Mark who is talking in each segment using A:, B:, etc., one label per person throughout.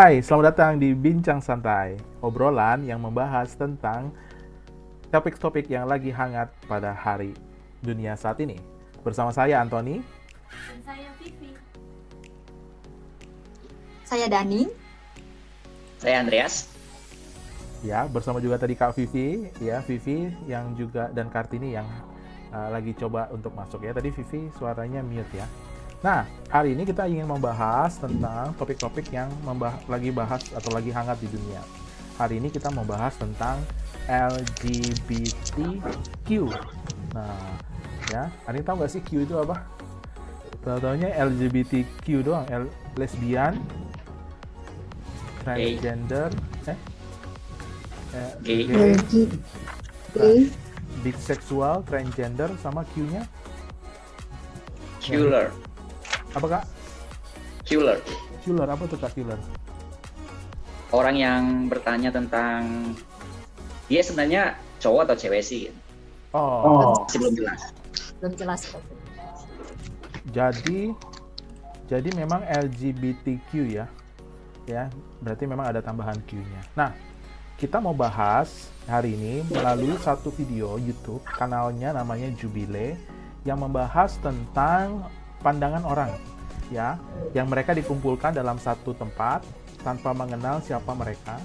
A: Hai, selamat datang di Bincang Santai, obrolan yang membahas tentang topik-topik yang lagi hangat pada hari dunia saat ini. Bersama saya Anthony.
B: Dan saya Vivi.
C: Saya Dani.
D: Saya Andreas.
A: Ya, bersama juga tadi Kak Vivi, ya Vivi yang juga dan Kartini yang lagi coba untuk masuk ya. Tadi Vivi suaranya mute ya. Nah, hari ini kita ingin membahas tentang topik-topik yang lagi bahas atau lagi hangat di dunia. Hari ini kita membahas tentang LGBTQ. Nah, ya, hari ini tahu nggak sih Q itu apa? Tahu-taunya LGBTQ doang, lesbian, transgender,
D: Gay.
A: biseksual, transgender, sama Q-nya
D: Killer.
A: apa Kak?
D: Killer.
A: Killer, apa tuh Kak Killer?
D: Orang yang bertanya tentang dia sebenarnya cowok atau cewek sih. Masih belum jelas.
C: Belum jelas.
A: Jadi memang LGBTQ ya. Ya, berarti memang ada tambahan Q-nya. Nah, kita mau bahas hari ini melalui satu video YouTube, kanalnya namanya Jubile, yang membahas tentang pandangan orang, ya, yang mereka dikumpulkan dalam satu tempat tanpa mengenal siapa mereka,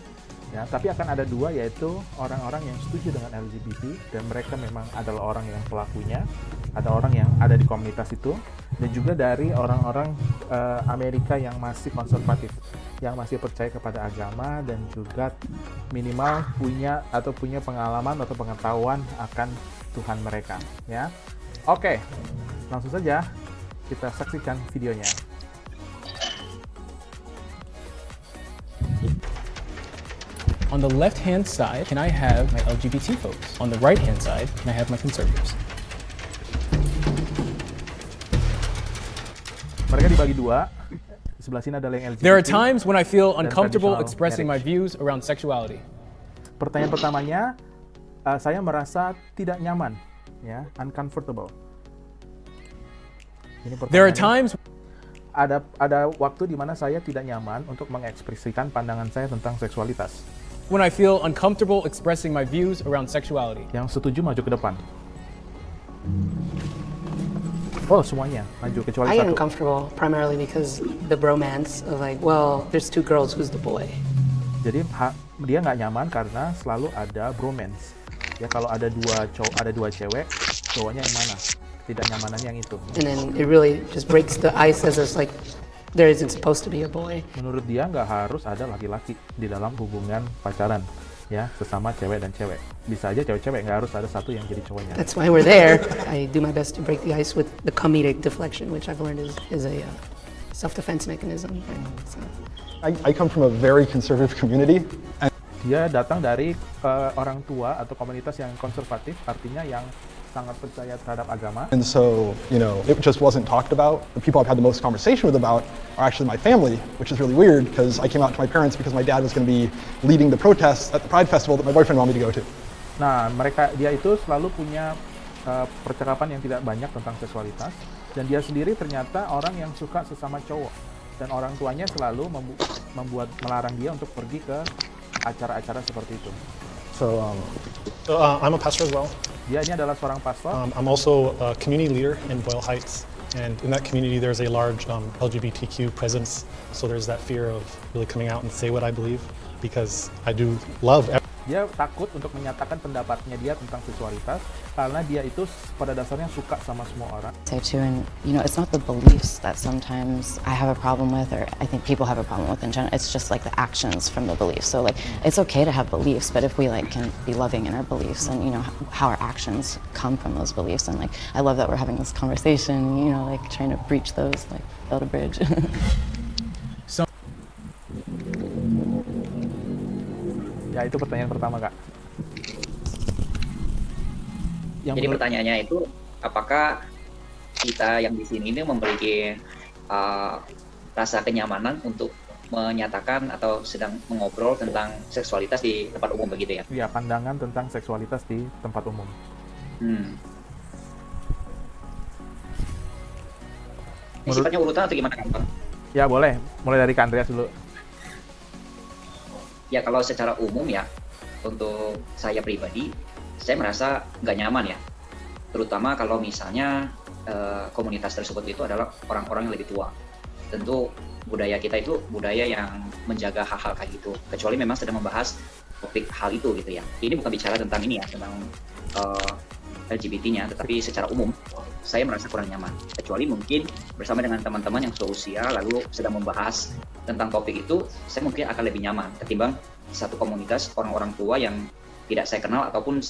A: ya. Tapi akan ada dua, yaitu orang-orang yang setuju dengan LGBT dan mereka memang adalah orang yang pelakunya, ada orang yang ada di komunitas itu, dan juga dari orang-orang Amerika yang masih konservatif, yang masih percaya kepada agama dan juga minimal punya pengalaman atau pengetahuan akan Tuhan mereka, ya. Oke, langsung saja kita saksikan videonya.
E: On the left-hand side, can I have my LGBT folks? On the right-hand side, can I have my conservatives?
A: Mereka dibagi dua. Di sebelah sini adalah yang LGBT.
E: There are times when I feel
A: dan
E: uncomfortable
A: traditional
E: expressing my
A: marriage.
E: views around sexuality.
A: Pertanyaan pertamanya, saya merasa tidak nyaman, ya, uncomfortable. Ini
E: There are
A: pertanyaannya.
E: times
A: Ada waktu di mana saya tidak nyaman untuk mengekspresikan pandangan saya tentang seksualitas.
E: when I feel uncomfortable expressing my views around sexuality.
A: Yang setuju maju ke depan. Oh, semuanya maju kecuali
F: I get
A: satu.
F: uncomfortable primarily because the bromance of like, well, there's two girls, who's the boy?
A: Jadi dia nggak nyaman karena selalu ada bromance. Ya, kalau ada dua cewek, cowoknya yang mana? Tidak nyamanannya yang itu.
F: And then it really just breaks the ice as it's like there isn't supposed to be a boy.
A: Menurut dia nggak harus ada laki-laki di dalam hubungan pacaran, ya, sesama cewek dan cewek. Bisa aja cewek-cewek, nggak harus ada satu yang jadi cowoknya.
F: That's why we're there. I do my best to break the ice with the comedic deflection, which I've learned is a self-defense mechanism. Right? So.
G: I come from a very conservative community.
A: Dia datang dari orang tua atau komunitas yang konservatif, artinya yang sangat percaya terhadap agama.
G: And so, it just wasn't talked about. The people I've had the most conversation with about are actually my family, which is really weird because I came out to my parents because my dad was going to be leading the protests at the Pride Festival that my boyfriend wanted me to go to.
A: Nah, dia itu selalu punya percakapan yang tidak banyak tentang seksualitas, dan dia sendiri ternyata orang yang suka sesama cowok, dan orang tuanya selalu melarang dia untuk pergi ke acara-acara seperti itu.
H: So I'm a pastor as well.
A: Dia ini adalah seorang pastor.
H: I'm also a community leader in Boyle Heights. And in that community, there's a large LGBTQ presence. So there's that fear of really coming out and say what I believe because I do love everyone.
A: Dia takut untuk menyatakan pendapatnya dia tentang seksualitas karena dia itu pada dasarnya suka sama semua orang.
I: Say too, and it's not the beliefs that sometimes I have a problem with, or I think people have a problem with in general. It's just like the actions from the beliefs. So like, it's okay to have beliefs, but if we can be loving in our beliefs, and how our actions come from those beliefs, and I love that we're having this conversation. Trying to breach those, build a bridge.
A: Ya, itu pertanyaan pertama, Kak.
D: Jadi pertanyaannya itu, apakah kita yang di sini ini memiliki rasa kenyamanan untuk menyatakan atau sedang mengobrol tentang seksualitas di tempat umum begitu ya?
A: Iya, pandangan tentang seksualitas di tempat umum.
D: Ini sifatnya urutan atau gimana kan, Bang?
A: Ya boleh, mulai dari Kak Andreas dulu.
D: Ya kalau secara umum ya, untuk saya pribadi, saya merasa nggak nyaman ya. Terutama kalau misalnya komunitas tersebut itu adalah orang-orang yang lebih tua. Tentu budaya kita itu budaya yang menjaga hal-hal kayak gitu. Kecuali memang sedang membahas topik hal itu gitu ya. Ini bukan bicara tentang ini ya, tentang LGBT-nya, tetapi secara umum saya merasa kurang nyaman. Kecuali mungkin bersama dengan teman-teman yang seusia lalu sedang membahas tentang topik itu, saya mungkin akan lebih nyaman ketimbang satu komunitas orang-orang tua yang tidak saya kenal ataupun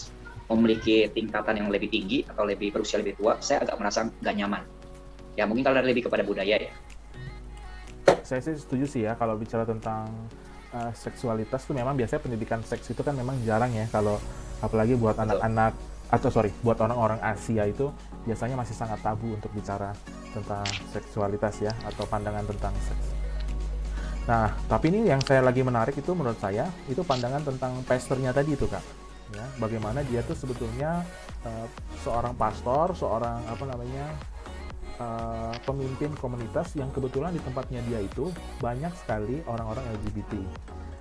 D: memiliki tingkatan yang lebih tinggi atau lebih berusia lebih tua, saya agak merasa nggak nyaman. Ya mungkin kalau lebih kepada budaya ya.
A: Saya sih setuju sih ya kalau bicara tentang seksualitas tuh memang biasanya pendidikan seks itu kan memang jarang ya, kalau apalagi buat anak-anak buat orang-orang Asia itu biasanya masih sangat tabu untuk bicara tentang seksualitas ya, atau pandangan tentang seks. Nah, tapi ini yang saya lagi menarik itu menurut saya itu pandangan tentang pastornya tadi itu Kak. Ya, bagaimana dia tuh sebetulnya seorang pastor, seorang pemimpin komunitas yang kebetulan di tempatnya dia itu banyak sekali orang-orang LGBT.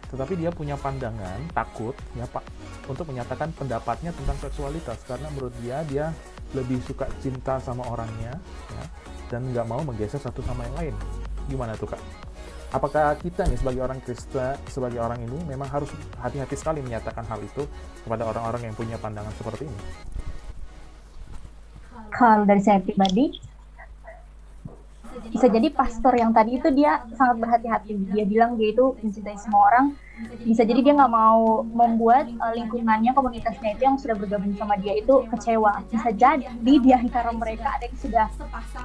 A: Tetapi dia punya pandangan takut ya Pak untuk menyatakan pendapatnya tentang seksualitas, karena menurut dia lebih suka cinta sama orangnya ya, dan nggak mau menggeser satu sama yang lain. Gimana tuh Kak? Apakah kita nih sebagai orang Kristen, sebagai orang ini memang harus hati-hati sekali menyatakan hal itu kepada orang-orang yang punya pandangan seperti ini?
C: Kalau dari saya pribadi, bisa jadi pastor yang tadi itu dia sangat berhati-hati. Dia bilang dia itu mencintai semua orang. Bisa jadi dia nggak mau membuat lingkungannya, komunitasnya itu yang sudah bergabung sama dia itu kecewa. Bisa jadi di antara mereka ada yang sudah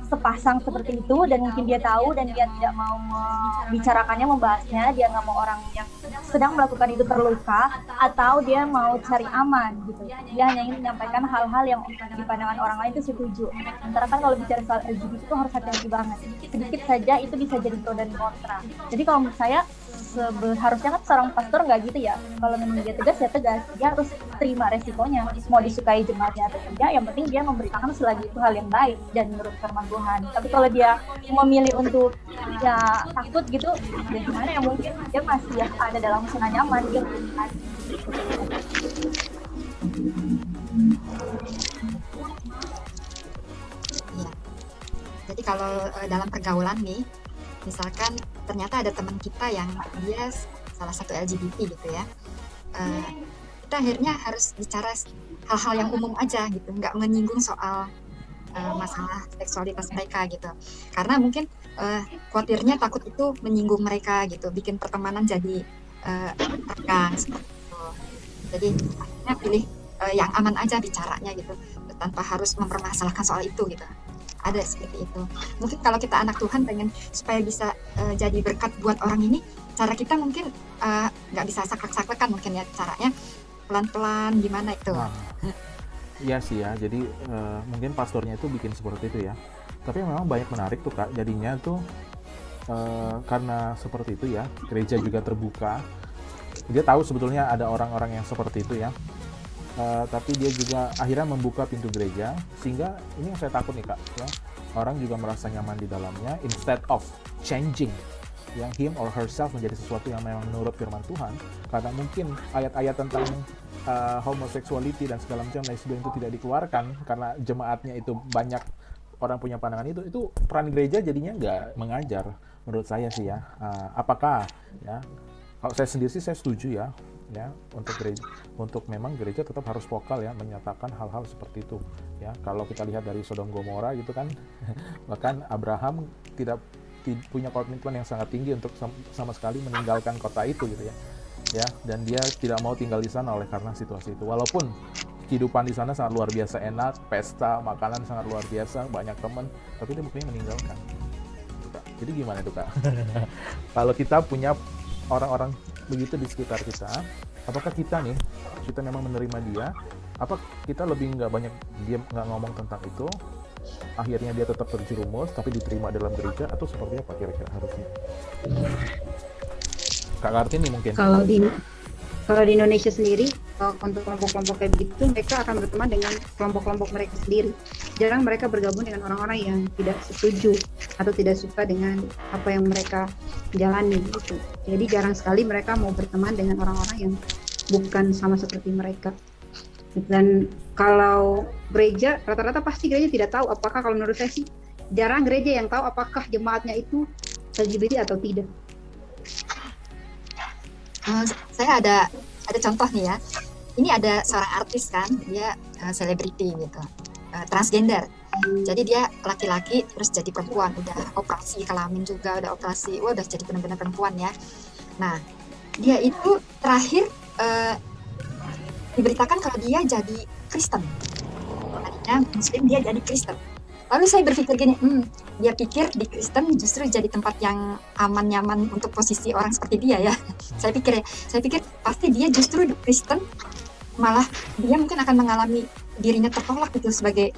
C: sepasang seperti itu dan mungkin dia tahu dan dia tidak mau membicarakannya, membahasnya. Dia nggak mau orang yang sedang melakukan itu terluka, atau dia mau cari aman gitu. Dia hanya ingin menyampaikan hal-hal yang di pandangan orang lain itu setuju. Sementara kan kalau bicara soal LGBT itu harus hati-hati banget. Sedikit saja itu bisa jadi pro dan kontra. Jadi kalau menurut saya harusnya kan seorang pastor nggak gitu ya. Kalau memang dia tegas ya tegas, dia harus terima resikonya. Mau disukai jemaatnya atau tidak, yang penting dia memberitakan selagi itu hal yang baik dan menurut firman Tuhan. Tapi kalau dia memilih untuk ya takut gitu, ya gimana ya, mungkin dia masih ya ada dalam zona nyaman dia.
B: Iya. Jadi kalau dalam pergaulan nih, misalkan ternyata ada teman kita yang dia salah satu LGBT gitu ya, kita akhirnya harus bicara hal-hal yang umum aja gitu, nggak menyinggung soal masalah seksualitas mereka gitu, karena mungkin khawatirnya takut itu menyinggung mereka gitu, bikin pertemanan jadi tegang seperti itu. Jadi akhirnya pilih yang aman aja bicaranya gitu, tanpa harus mempermasalahkan soal itu gitu. Ada seperti itu. Mungkin kalau kita anak Tuhan pengen supaya bisa jadi berkat buat orang ini, cara kita mungkin nggak bisa saklek-saklekan mungkin ya, caranya pelan-pelan gimana itu.
A: Iya sih ya, jadi mungkin pastornya itu bikin seperti itu ya. Tapi memang banyak menarik tuh Kak, jadinya tuh karena seperti itu ya, gereja juga terbuka. Dia tahu sebetulnya ada orang-orang yang seperti itu ya. Tapi dia juga akhirnya membuka pintu gereja, sehingga ini yang saya takut nih Kak ya, orang juga merasa nyaman di dalamnya instead of changing yang him or herself menjadi sesuatu yang memang menurut firman Tuhan, karena mungkin ayat-ayat tentang homoseksuality dan segala macam lain sebagainya itu tidak dikeluarkan karena jemaatnya itu banyak orang punya pandangan itu peran gereja jadinya nggak mengajar menurut saya sih ya. Apakah ya, kalau saya sendiri sih saya setuju ya untuk gereja, untuk memang gereja tetap harus vokal ya menyatakan hal-hal seperti itu ya. Kalau kita lihat dari Sodom Gomora gitu kan bahkan Abraham tidak punya komitmen yang sangat tinggi untuk sama sekali meninggalkan kota itu gitu ya, dan dia tidak mau tinggal di sana oleh karena situasi itu, walaupun kehidupan di sana sangat luar biasa enak, pesta makanan sangat luar biasa, banyak teman, tapi dia bukannya meninggalkan. Jadi gimana tuh Kak? Kalau kita punya orang-orang begitu di sekitar kita, apakah kita memang menerima dia? Apa kita lebih nggak banyak dia nggak ngomong tentang itu, akhirnya dia tetap terjerumus tapi diterima dalam gereja, atau seperti apa kira-kira harusnya? Kak Kartini mungkin.
J: Kalau di Indonesia sendiri, untuk kelompok-kelompok kayak begitu, mereka akan berteman dengan kelompok-kelompok mereka sendiri. Jarang mereka bergabung dengan orang-orang yang tidak setuju atau tidak suka dengan apa yang mereka jalani gitu. Jadi jarang sekali mereka mau berteman dengan orang-orang yang bukan sama seperti mereka. Dan kalau gereja, rata-rata pasti gereja tidak tahu apakah, kalau menurut saya sih jarang gereja yang tahu apakah jemaatnya itu LGBT atau tidak.
B: Saya ada contoh nih ya. Ini ada seorang artis kan, dia selebriti gitu, transgender. Jadi dia laki-laki terus jadi perempuan, udah operasi kelamin juga, udah jadi benar-benar perempuan ya. Nah, dia itu terakhir diberitakan kalau dia jadi Kristen. Tadinya Muslim, dia jadi Kristen. Lalu saya berpikir gini, dia pikir di Kristen justru jadi tempat yang aman, nyaman untuk posisi orang seperti dia ya. Saya pikir pasti dia justru di Kristen malah dia mungkin akan mengalami dirinya tertolak gitu sebagai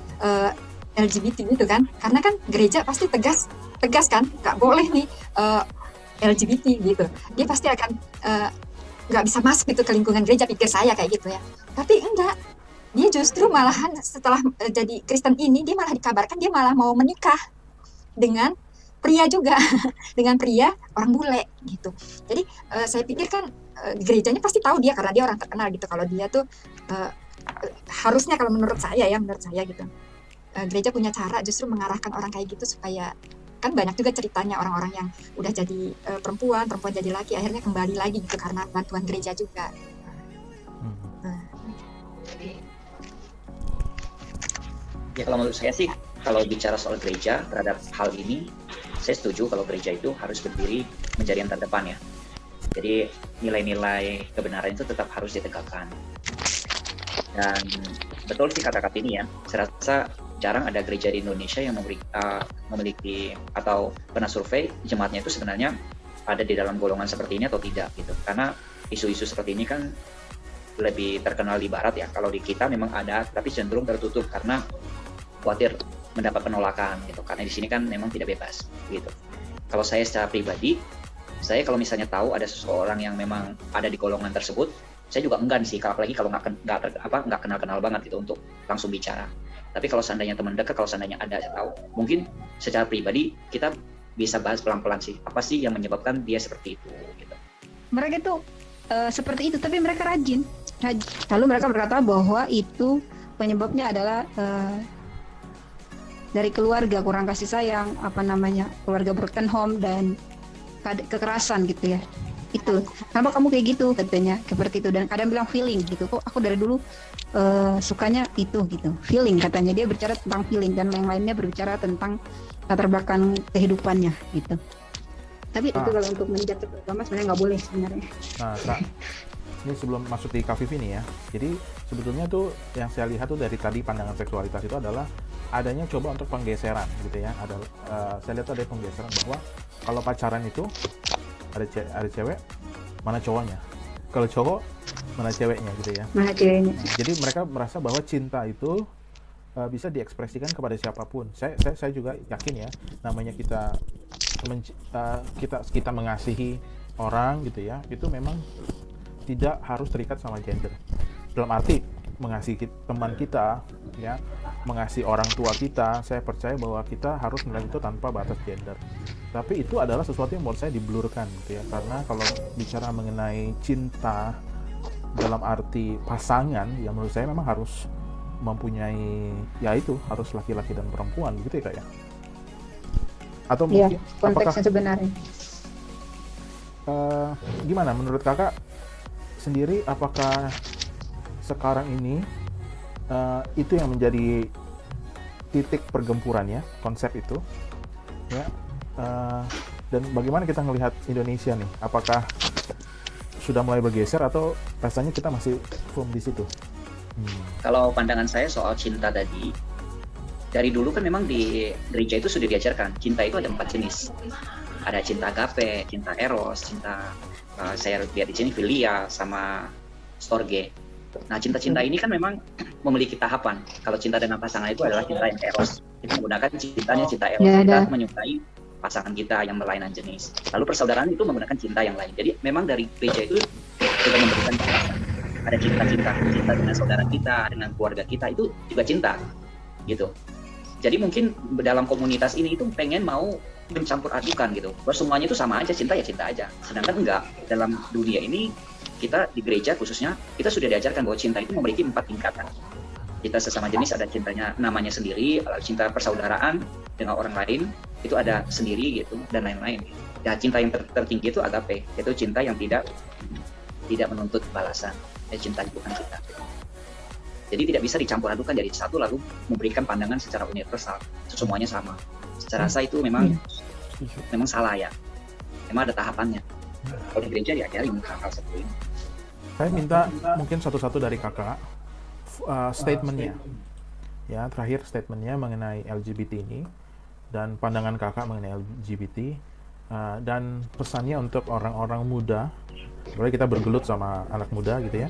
B: LGBT gitu kan. Karena kan gereja pasti tegas kan, nggak boleh nih LGBT gitu. Dia pasti akan nggak bisa masuk gitu ke lingkungan gereja, pikir saya kayak gitu ya. Tapi enggak. Dia justru malahan setelah jadi Kristen ini, dia malah dikabarkan dia malah mau menikah dengan pria juga, dengan pria orang bule gitu. Jadi saya pikir kan gerejanya pasti tahu dia karena dia orang terkenal gitu. Kalau dia tuh harusnya, kalau menurut saya gitu, gereja punya cara justru mengarahkan orang kayak gitu supaya, kan banyak juga ceritanya orang-orang yang udah jadi perempuan jadi laki, akhirnya kembali lagi gitu karena bantuan gereja juga.
D: Ya kalau menurut saya sih, kalau bicara soal gereja terhadap hal ini, saya setuju kalau gereja itu harus berdiri menjadi yang terdepan ya. Jadi nilai-nilai kebenaran itu tetap harus ditegakkan. Dan betul sih kata-kata ini ya, saya rasa jarang ada gereja di Indonesia yang memiliki atau pernah survei jemaatnya itu sebenarnya ada di dalam golongan seperti ini atau tidak gitu. Karena isu-isu seperti ini kan lebih terkenal di barat ya. Kalau di kita memang ada, tapi cenderung tertutup karena khawatir mendapat penolakan gitu. Karena di sini kan memang tidak bebas gitu. Kalau saya secara pribadi, saya kalau misalnya tahu ada seseorang yang memang ada di golongan tersebut, saya juga enggan sih, apalagi kalau nggak kenal-kenal banget gitu untuk langsung bicara. Tapi kalau seandainya teman dekat, kalau seandainya ada saya tahu, mungkin secara pribadi kita bisa bahas pelan-pelan sih, apa sih yang menyebabkan dia seperti itu gitu.
J: Mereka itu seperti itu, tapi mereka rajin. Lalu mereka berkata bahwa itu penyebabnya adalah dari keluarga kurang kasih sayang, keluarga broken home dan kekerasan gitu ya. Itu kenapa kamu kayak gitu, katanya seperti itu. Dan kadang bilang feeling gitu, kok aku dari dulu sukanya itu gitu, feeling katanya. Dia berbicara tentang feeling, dan yang lainnya berbicara tentang latar belakang kehidupannya gitu. Tapi itu kalau untuk menjudge agama sebenarnya nggak boleh sebenarnya.
A: Nah, Kak, ini sebelum masuk di Kak Vivi nih ya, jadi sebetulnya tuh yang saya lihat tuh dari tadi pandangan seksualitas itu adalah adanya coba untuk penggeseran gitu ya. Saya lihat ada penggeseran bahwa kalau pacaran itu ada cewek, mana cowoknya, kalau cowok mana ceweknya gitu ya.
J: Mana ceweknya.
A: Jadi mereka merasa bahwa cinta itu bisa diekspresikan kepada siapapun. Saya juga yakin ya, namanya kita mengasihi orang gitu ya, itu memang tidak harus terikat sama gender. Dalam arti mengasihi teman kita ya, mengasihi orang tua kita, saya percaya bahwa kita harus melakukan itu tanpa batas gender. Tapi itu adalah sesuatu yang menurut saya diblurkan gitu ya, karena kalau bicara mengenai cinta dalam arti pasangan, ya menurut saya memang harus mempunyai, ya itu harus laki-laki dan perempuan gitu ya Kak ya. Atau mungkin
J: konteksnya sebenarnya.
A: Gimana menurut Kakak sendiri, apakah sekarang ini itu yang menjadi titik pergempurannya konsep itu ya, dan bagaimana kita melihat Indonesia nih, apakah sudah mulai bergeser atau rasanya kita masih firm di situ?
D: Kalau pandangan saya soal cinta tadi, dari dulu kan memang di gereja itu sudah diajarkan cinta itu ada 4 jenis. Ada cinta agape, cinta eros, cinta saya lihat di sini filia sama storge. Nah, cinta-cinta ini kan memang memiliki tahapan. Kalau cinta dengan pasangan itu adalah cinta yang eros. Kita menggunakan cintanya cinta eros. Kita menyukai pasangan kita yang berlainan jenis. Lalu persaudaraan itu menggunakan cinta yang lain. Jadi memang dari gereja itu sudah memberikan batasan. Ada cinta dengan saudara kita, dengan keluarga kita, itu juga cinta gitu. Jadi mungkin dalam komunitas ini itu pengen mau mencampur adukan gitu. Bahwa semuanya itu sama aja, cinta ya cinta aja. Sedangkan enggak, dalam dunia ini kita di gereja khususnya kita sudah diajarkan bahwa cinta itu memiliki 4 tingkatan. Kita sesama jenis ada cintanya namanya sendiri, cinta persaudaraan dengan orang lain itu ada sendiri gitu dan lain-lain. Ya cinta yang tertinggi itu agape, yaitu cinta yang tidak menuntut balasan. Ya cinta bukan cinta. Jadi tidak bisa dicampur adukan jadi satu lalu memberikan pandangan secara universal, semuanya sama. Secara rasa itu memang salah ya. Memang ada tahapannya. Kalau di gereja diajarin hal-hal seperti ini.
A: Saya minta mungkin satu-satu dari kakak statementnya, ya terakhir statementnya mengenai LGBT ini dan pandangan kakak mengenai LGBT dan pesannya untuk orang-orang muda. Boleh kita bergelut sama anak muda gitu ya.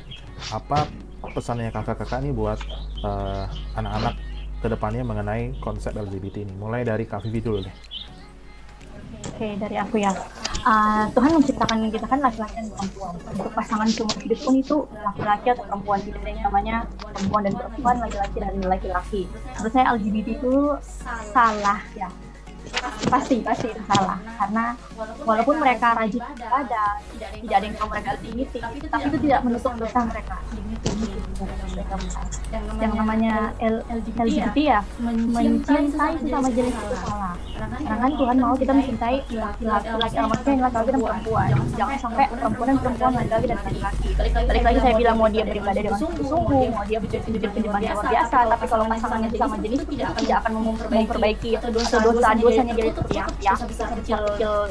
A: Apa pesannya kakak-kakak ini buat anak-anak kedepannya mengenai konsep LGBT ini? Mulai dari Kak Vivi dulu deh.
C: Oke, dari aku ya. Tuhan menciptakan kita kan laki-laki dan perempuan. Untuk pasangan seumur hidup pun itu laki-laki atau perempuan. Tidak ada yang namanya perempuan dan perempuan, laki-laki dan laki-laki. Menurut saya LGBT itu salah ya. Pasti itu salah, karena walaupun mereka rajin ibadah, tidak ada yang tahu mereka LGBT, tapi itu tidak menutup dosa mereka. Yang namanya LGBT ya, mencintai sesama jenis itu salah. Karena kan Tuhan mau kita mencintai laki-laki, maksudnya laki-laki dan perempuan. Jangan sampai perempuan dan perempuan, laki-laki dan laki-laki. Balik lagi saya bilang mau dia beribadah dengan sungguh-sungguh, mau dia bujur penyembahan yang luar biasa, tapi kalau pasangannya sesama jenis tidak akan memperbaiki dosanya dia itu ya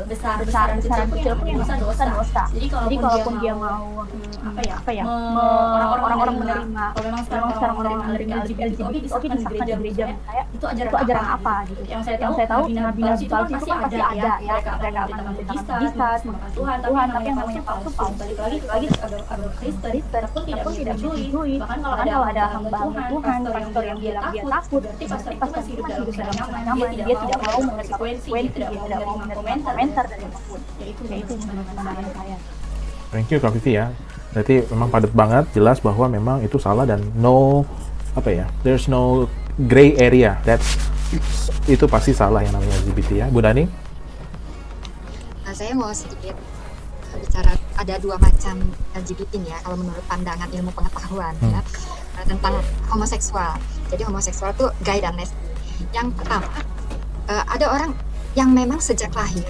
C: besar kecil pun dosa. Jadi kalaupun dia mau orang-orang menerima, memang sekarang orang menerima LGBT, oke disahkan di gereja saya itu ajaran apa gitu. Yang saya tahu nabi palsu itu kan pasti ada ya, mereka akan menceritakan mujizat, Tuhan, tapi yang namanya palsu. Balik lagi agama Kristen pun tidak menyetujui. Bahkan kalau ada hamba Tuhan, pastor yang bilang dia takut, berarti pastor hidup dalam nyaman, dia tidak mau menerima konsekuensi, dia tidak mau menerima komentar dari apapun. Yaitu menurut pandangan saya.
A: Thank you Kak Vivi ya. Berarti memang padat banget, jelas bahwa memang itu salah dan there's no gray area. Itu pasti salah yang namanya LGBT ya. Bu Dani?
B: Saya mau sedikit bicara, ada 2 macam LGBT ya kalau menurut pandangan ilmu pengetahuan ya, tentang homoseksual. Jadi homoseksual itu gay dan lesbi. Yang pertama, ada orang yang memang sejak lahir,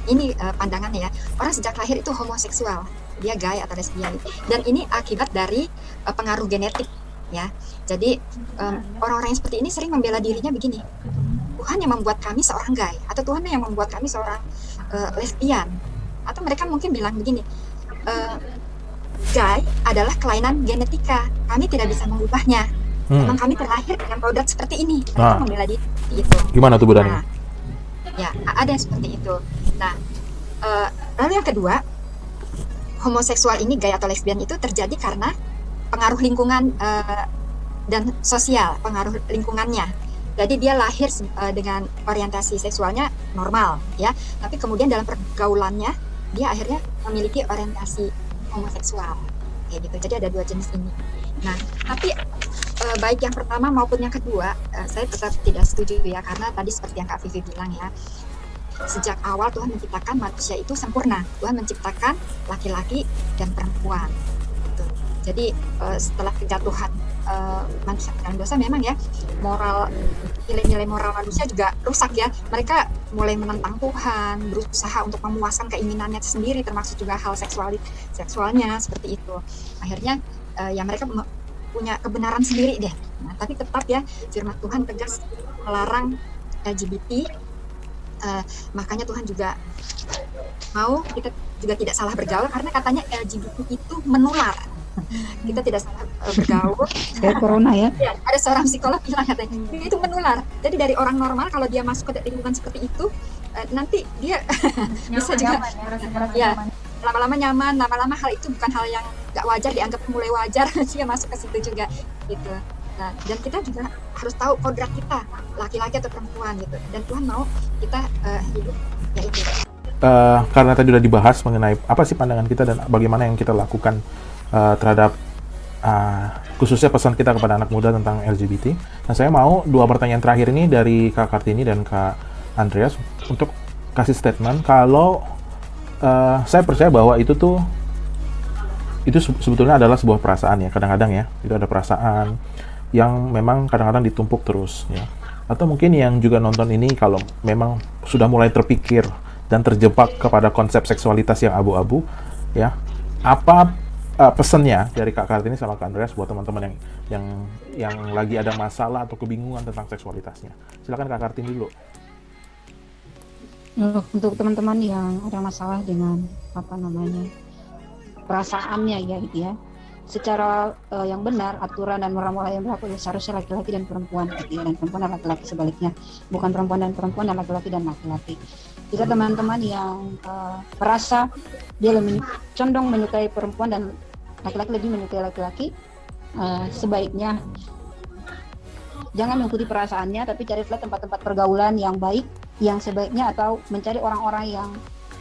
B: ini pandangannya ya, orang sejak lahir itu homoseksual, dia gay atau lesbian, dan ini akibat dari pengaruh genetik ya. Jadi orang-orang yang seperti ini sering membela dirinya begini, Tuhan yang membuat kami seorang gay, atau Tuhan yang membuat kami seorang lesbian, atau mereka mungkin bilang begini, gay adalah kelainan genetika, kami tidak bisa mengubahnya, memang kami terlahir dengan kodrat seperti ini. Mereka membela diri itu.
A: Gimana tuh Bu Dani?
B: Ya, ada yang seperti itu. Nah, lalu yang kedua, homoseksual ini, gay atau lesbian itu terjadi karena pengaruh lingkungan dan sosial, pengaruh lingkungannya. Jadi dia lahir dengan orientasi seksualnya normal, ya. Tapi kemudian dalam pergaulannya dia akhirnya memiliki orientasi homoseksual, kayak gitu. Jadi ada 2 jenis ini. Nah, tapi baik yang pertama maupun yang kedua, saya tetap tidak setuju ya, karena tadi seperti yang Kak Vivi bilang ya, sejak awal Tuhan menciptakan manusia itu sempurna. Tuhan menciptakan laki-laki dan perempuan. Gitu. Jadi setelah kejatuhan manusia dalam dosa, memang ya nilai-nilai moral manusia juga rusak ya. Mereka mulai menentang Tuhan, berusaha untuk memuaskan keinginannya sendiri, termasuk juga hal seksualnya seperti itu. Akhirnya ya mereka punya kebenaran sendiri deh. Nah, tapi tetap ya firman Tuhan tegas melarang LGBT. Makanya Tuhan juga mau kita juga tidak salah bergaul, karena katanya LGBT itu menular. Kita tidak salah bergaul.
J: Kayak corona ya.
B: Ya, ada seorang psikolog bilang katanya itu menular. Jadi dari orang normal kalau dia masuk ke lingkungan seperti itu, nanti dia bisa juga ya lama-lama nyaman, lama-lama hal itu bukan hal yang nggak wajar, dianggap mulai wajar, dia masuk ke situ juga gitu. Nah, dan kita juga harus tahu kodrat kita, laki-laki atau perempuan gitu. Dan Tuhan mau kita hidup ya itu.
A: Karena tadi udah dibahas mengenai apa sih pandangan kita dan bagaimana yang kita lakukan terhadap khususnya pesan kita kepada anak muda tentang LGBT. Nah, saya mau 2 pertanyaan terakhir ini dari Kak Kartini dan Kak Andreas untuk kasih statement kalau saya percaya bahwa itu sebetulnya adalah sebuah perasaan ya, kadang-kadang ya, itu ada perasaan yang memang kadang-kadang ditumpuk terus ya. Atau mungkin yang juga nonton ini kalau memang sudah mulai terpikir dan terjebak kepada konsep seksualitas yang abu-abu ya, apa pesannya dari Kak Kartini sama Kak Andreas buat teman-teman yang lagi ada masalah atau kebingungan tentang seksualitasnya? Silakan Kak Kartini dulu.
J: Untuk teman-teman yang ada masalah dengan perasaannya ya gitu ya, secara yang benar aturan dan moral-moral yang berlaku ya seharusnya laki-laki dan perempuan gitu ya, dan perempuan dan laki-laki sebaliknya, bukan perempuan dan perempuan dan laki-laki dan laki-laki. Jika teman-teman yang merasa dia lebih condong menyukai perempuan dan laki-laki lebih menyukai laki-laki, sebaiknya jangan mengikuti perasaannya, tapi carilah tempat-tempat pergaulan yang baik yang sebaiknya, atau mencari orang-orang yang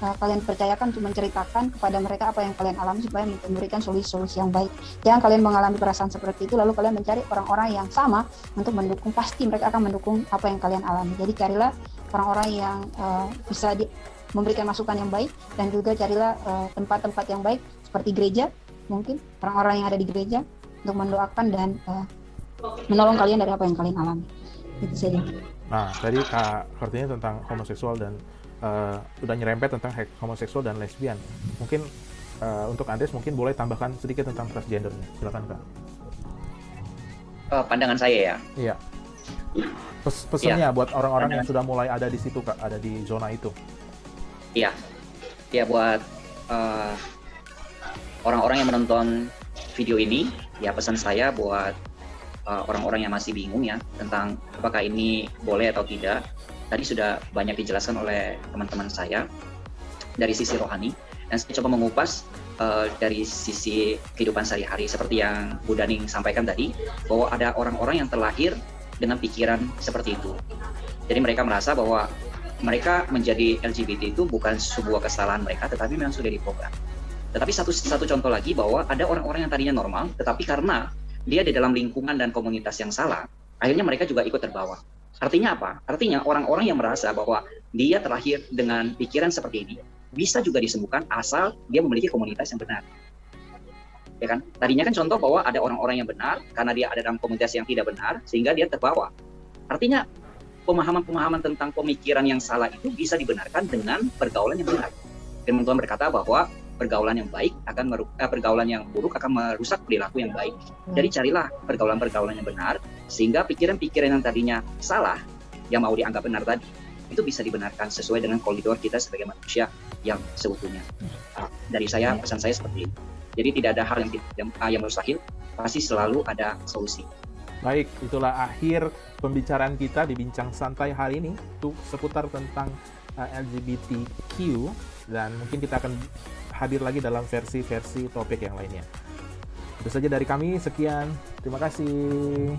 J: kalian percayakan untuk menceritakan kepada mereka apa yang kalian alami supaya memberikan solusi-solusi yang baik. Jangan kalian mengalami perasaan seperti itu lalu kalian mencari orang-orang yang sama untuk mendukung, pasti mereka akan mendukung apa yang kalian alami. Jadi carilah orang-orang yang bisa memberikan masukan yang baik, dan juga carilah tempat-tempat yang baik seperti gereja, mungkin orang-orang yang ada di gereja untuk mendoakan dan menolong kalian dari apa yang kalian alami. Itu saja.
A: Nah, tadi Kak Kartini tentang homoseksual dan udah nyerempet tentang homoseksual dan lesbian. Mungkin untuk Andres mungkin boleh tambahkan sedikit tentang transgendernya. Silakan Kak.
D: Pandangan saya ya.
A: Iya. Pesannya buat orang-orang yang sudah mulai ada di situ Kak, ada di zona itu.
D: Iya. Ya buat orang-orang yang menonton video ini, ya pesan saya buat orang-orang yang masih bingung ya tentang apakah ini boleh atau tidak. Tadi sudah banyak dijelaskan oleh teman-teman saya dari sisi rohani, dan saya coba mengupas dari sisi kehidupan sehari-hari seperti yang Bu Daning sampaikan tadi, bahwa ada orang-orang yang terlahir dengan pikiran seperti itu. Jadi mereka merasa bahwa mereka menjadi LGBT itu bukan sebuah kesalahan mereka, tetapi memang sudah diprogram. Tetapi satu contoh lagi, bahwa ada orang-orang yang tadinya normal, tetapi karena dia di dalam lingkungan dan komunitas yang salah, akhirnya mereka juga ikut terbawa. Artinya apa? Artinya orang-orang yang merasa bahwa dia terlahir dengan pikiran seperti ini bisa juga disembuhkan asal dia memiliki komunitas yang benar. Ya kan? Tadinya kan contoh bahwa ada orang-orang yang benar karena dia ada dalam komunitas yang tidak benar sehingga dia terbawa. Artinya pemahaman-pemahaman tentang pemikiran yang salah itu bisa dibenarkan dengan pergaulan yang benar. Firman Tuhan berkata bahwa pergaulan yang baik pergaulan yang buruk akan merusak perilaku yang baik. Jadi carilah pergaulan-pergaulan yang benar sehingga pikiran-pikiran yang tadinya salah yang mau dianggap benar tadi itu bisa dibenarkan sesuai dengan koridor kita sebagai manusia yang seutuhnya. Dari saya, pesan saya seperti ini. Jadi tidak ada hal yang mustahil, pasti selalu ada solusi.
A: Baik, itulah akhir pembicaraan kita di Bincang Santai hari ini seputar tentang LGBTQ, dan mungkin kita akan hadir lagi dalam versi-versi topik yang lainnya. Itu saja dari kami, sekian. Terima kasih.